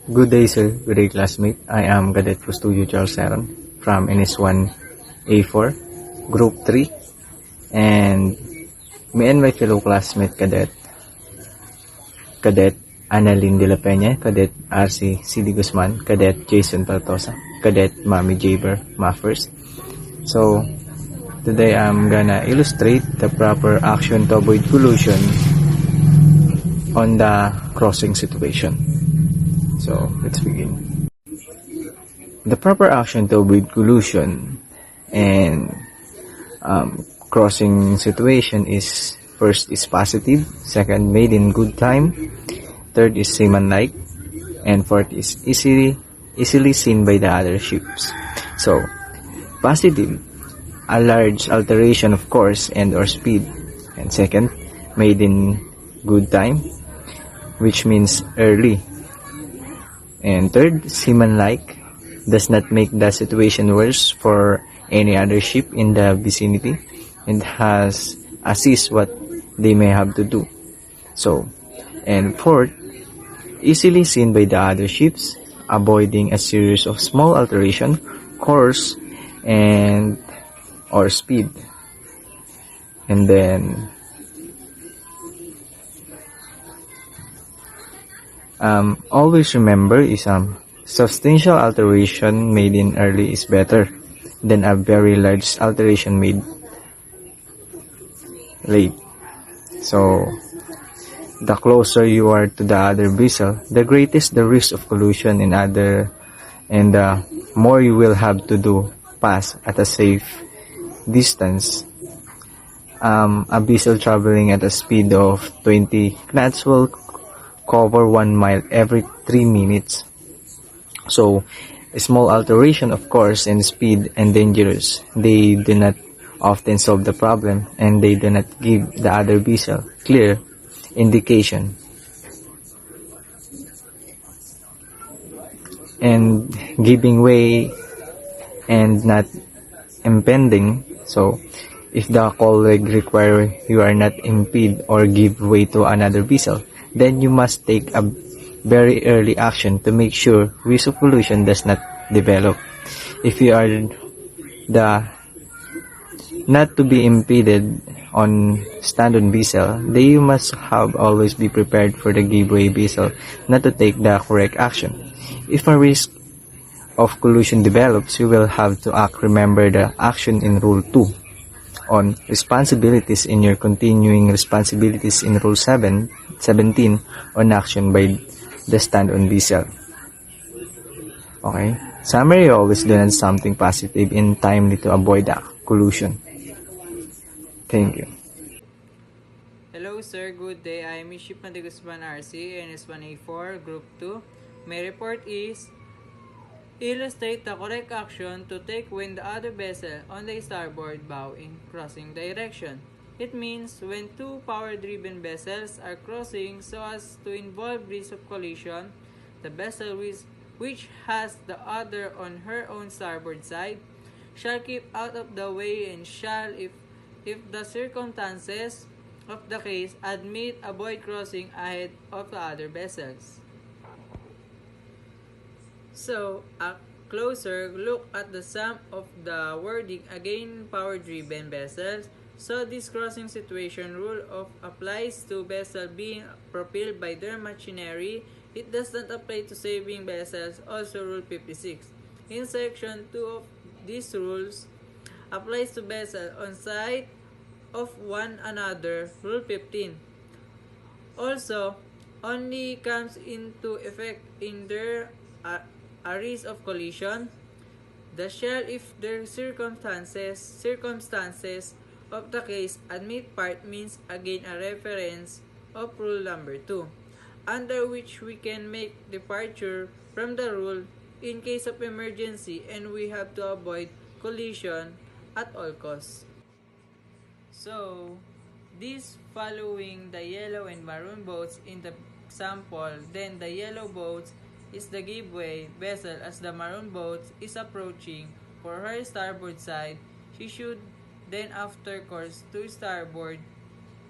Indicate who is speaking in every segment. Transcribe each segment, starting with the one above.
Speaker 1: Good day, sir. Good day, classmate. I am Cadet Custodio Charles Saron from NS1A4, Group 3. And me and my fellow classmate Cadet Annalyn de la Peña, Cadet RC CD Guzman, Cadet Jason Paltosa, Cadet Mami Jaber Maffers. So, today I'm gonna illustrate the proper action to avoid collusion on the crossing situation. So, let's begin. The proper action to avoid collusion and crossing situation is: first is positive, second made in good time, third is seaman-like, and fourth is easily seen by the other ships. So, positive, a large alteration of course and or speed, and second, made in good time, which means early, and third, seaman-like, does not make the situation worse for any other ship in the vicinity and has assist what they may have to do. So, and fourth, easily seen by the other ships, avoiding a series of small alteration, course, and or speed. And then always remember is substantial alteration made in early is better than a very large alteration made late. So, the closer you are to the other vessel, the greatest the risk of collusion and the more you will have to do pass at a safe distance. A vessel traveling at a speed of 20 knots will cover 1 mile every 3 minutes. So, a small alteration of course and speed and dangerous. They do not often solve the problem and they do not give the other vessel clear indication. And giving way and not impending. So, if the colleague require you are not impede or give way to another vessel, then you must take a very early action to make sure risk of collusion does not develop. If you are the not to be impeded on stand-on vessel, then you must have always be prepared for the giveaway vessel not to take the correct action. If a risk of collusion develops, you will have to act. Remember the action in Rule 2 on responsibilities in your continuing responsibilities in Rule 17 on action by the stand-on vessel. Okay? Summary, always do something positive and timely to avoid the collusion. Thank you.
Speaker 2: Hello sir, good day. I am Shipman de Guzman RC, NS1A4, Group 2. My report is: illustrate the correct action to take when the other vessel on the starboard bow in crossing direction. It means when two power-driven vessels are crossing so as to involve risk of collision, the vessel which has the other on her own starboard side shall keep out of the way and shall, if the circumstances of the case admit, avoid crossing ahead of the other vessels. So, a closer look at the sum of the wording again power-driven vessels. So, this crossing situation rule applies to vessels being propelled by their machinery. It does not apply to sailing vessels, also Rule 56. In Section 2 of these rules, applies to vessels on side of one another, Rule 15. Also, only comes into effect in their a risk of collision, the shall if their circumstances of the case admit part means again a reference of rule number 2, under which we can make departure from the rule in case of emergency and we have to avoid collision at all costs. So, this following the yellow and maroon boats in the example, then the yellow boat is the giveaway vessel as the maroon boat is approaching for her starboard side. She should then after course to starboard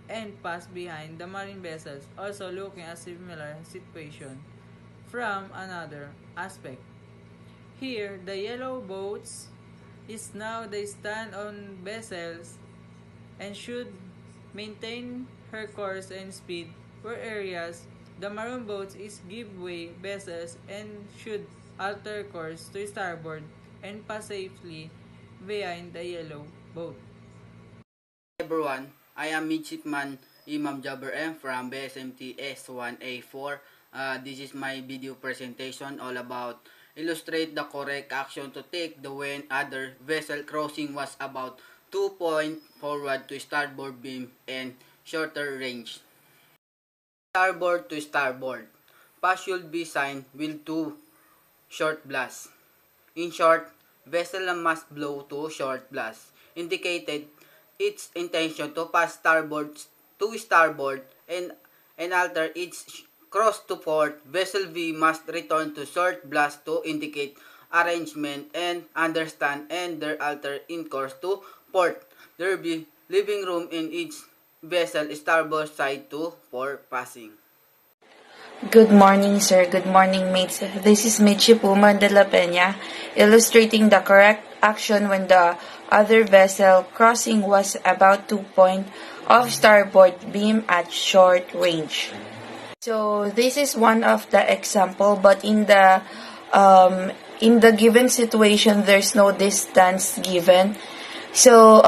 Speaker 2: and pass behind the marine vessels, also looking at similar situation. from another aspect. Here, the yellow boats is now the stand-on vessels and should maintain her course and speed, where areas the maroon boats is give way vessels and should alter course to starboard and pass safely behind the yellow boat.
Speaker 3: Everyone, I am Midshipman Imam Jabber M from BSMT S1A4. This is my video presentation all about illustrate the correct action to take when other vessel crossing was about 2 point forward to starboard beam and shorter range. Starboard to starboard. Pass should be signed with 2 short blasts. In short, vessel must blow 2 short blasts, indicated its intention to pass starboard to starboard and alter its cross to port. Vessel V must return to short blast to indicate arrangement and understand and their alter in course to port. There be living room in each vessel starboard side to for passing.
Speaker 4: Good morning, sir. Good morning, mates. This is Midshipwoman de la Peña, illustrating the correct action when the other vessel crossing was about 2 point of starboard beam at short range. So this is one of the example, but in the given situation, there's no distance given. So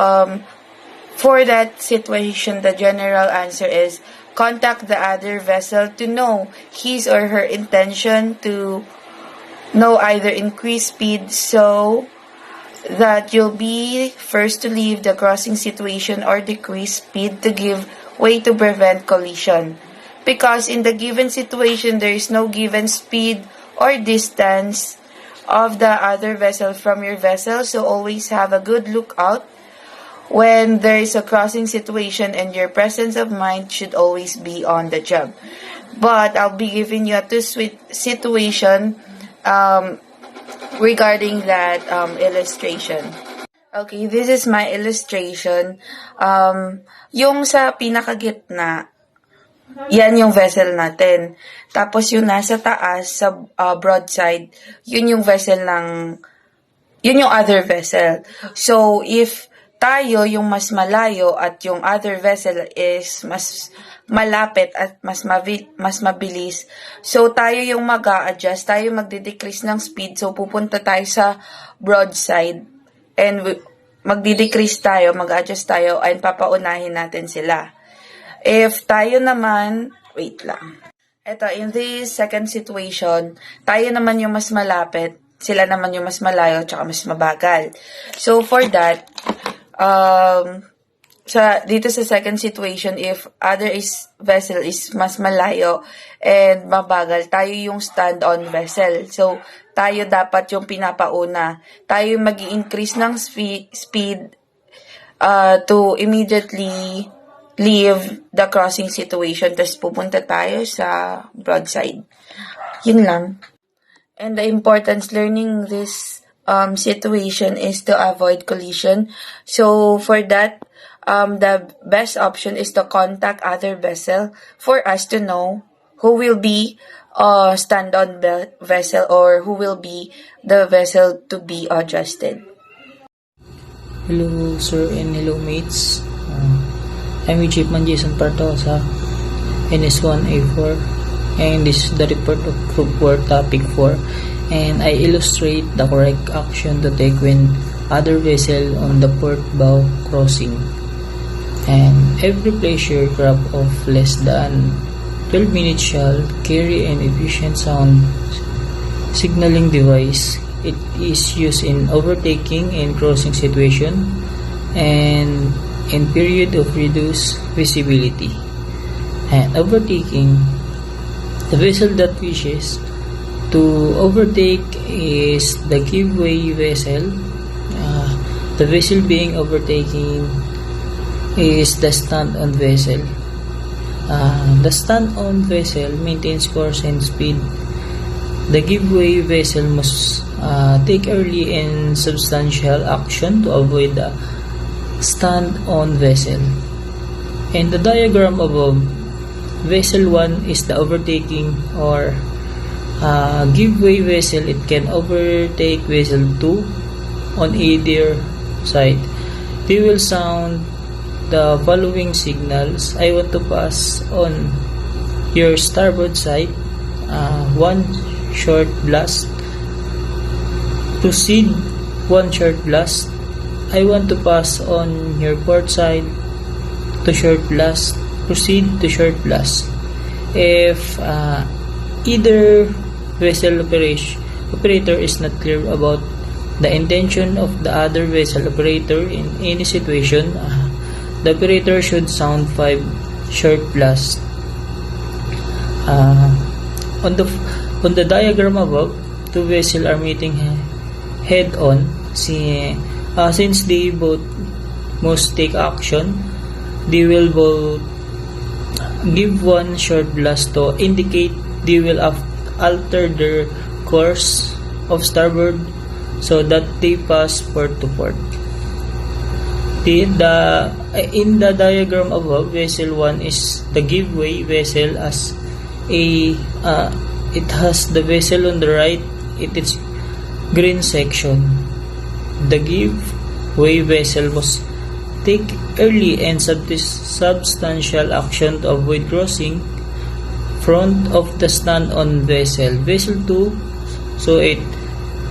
Speaker 4: for that situation, the general answer is contact the other vessel to know his or her intention, to know either increase speed so that you'll be first to leave the crossing situation, or decrease speed to give way to prevent collision. Because in the given situation, there is no given speed or distance of the other vessel from your vessel, so always have a good lookout when there is a crossing situation, and your presence of mind should always be on the job. But I'll be giving you a situation regarding that illustration. Okay, this is my illustration. Yung sa pinakagitna, yan yung vessel natin. Tapos yung nasa taas, sa broadside, yun yung yun yung other vessel. So, if tayo yung mas malayo at yung other vessel is mas malapit at mas mabilis, so tayo yung mag-a-adjust, tayo magde-decrease ng speed, so pupunta tayo sa broadside and magde-decrease tayo, mag-adjust tayo, and papaunahin natin sila. If tayo naman, wait lang. Ito, in this second situation, tayo naman yung mas malapit, sila naman yung mas malayo, tsaka mas mabagal. So, for that, dito sa second situation, if other vessel is mas malayo and mabagal, tayo yung stand-on vessel. So, tayo dapat yung pinapauna. Tayo yung mag-i-increase ng speed to immediately leave the crossing situation. Tapos pupunta tayo sa broadside. Yun lang. And the importance learning this situation is to avoid collision. So for that, the best option is to contact other vessel for us to know who will be stand-on vessel, or who will be the vessel to be adjusted.
Speaker 5: Hello sir and hello mates. I'm Midshipman Jason Partosa, NS1A4, and this is the report of Group 4 Topic 4, and I illustrate the correct action to take when other vessel on the port bow crossing. And every pleasure craft of less than 12 minutes shall carry an efficient sound signaling device. It is used in overtaking and crossing situation and in period of reduced visibility. And overtaking, the vessel that wishes to overtake is the giveaway vessel. The vessel being overtaken is the stand-on vessel. The stand-on vessel maintains course and speed. The giveaway vessel must take early and substantial action to avoid the stand-on vessel. In the diagram above, vessel 1 is the overtaking or Give-way vessel, it can overtake vessel 2 on either side. We will sound the following signals. I want to pass on your starboard side. 1 short blast. Proceed 1 short blast. I want to pass on your port side. 2 short blast. Proceed to short blast. If either vessel operator is not clear about the intention of the other vessel operator in any situation, the operator should sound 5 short blast. On the diagram above, two vessels are meeting head on. Since they both must take action, they will both give 1 short blast to indicate they will alter their course of starboard so that they pass port to port. In the diagram above, vessel 1 is the give-way vessel as it has the vessel on the right, it is green section. The give-way vessel must take early and substantial action to avoid crossing front of the stand-on vessel. Vessel 2, so it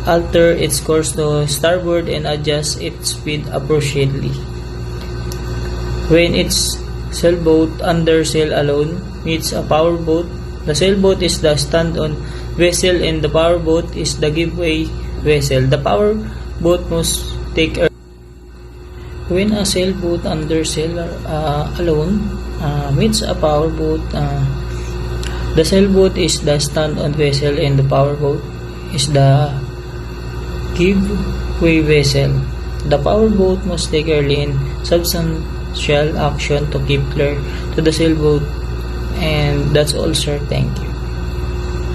Speaker 5: alter its course to starboard and adjust its speed appropriately. When its sailboat under sail alone meets a powerboat, the sailboat is the stand-on vessel and the powerboat is the give-way vessel. The powerboat must take when a sailboat under sail alone meets a powerboat, the sailboat is the stand-on vessel and the powerboat is the give-way vessel. The powerboat must take early and substantial action to keep clear to the sailboat. And that's all, sir. Thank you.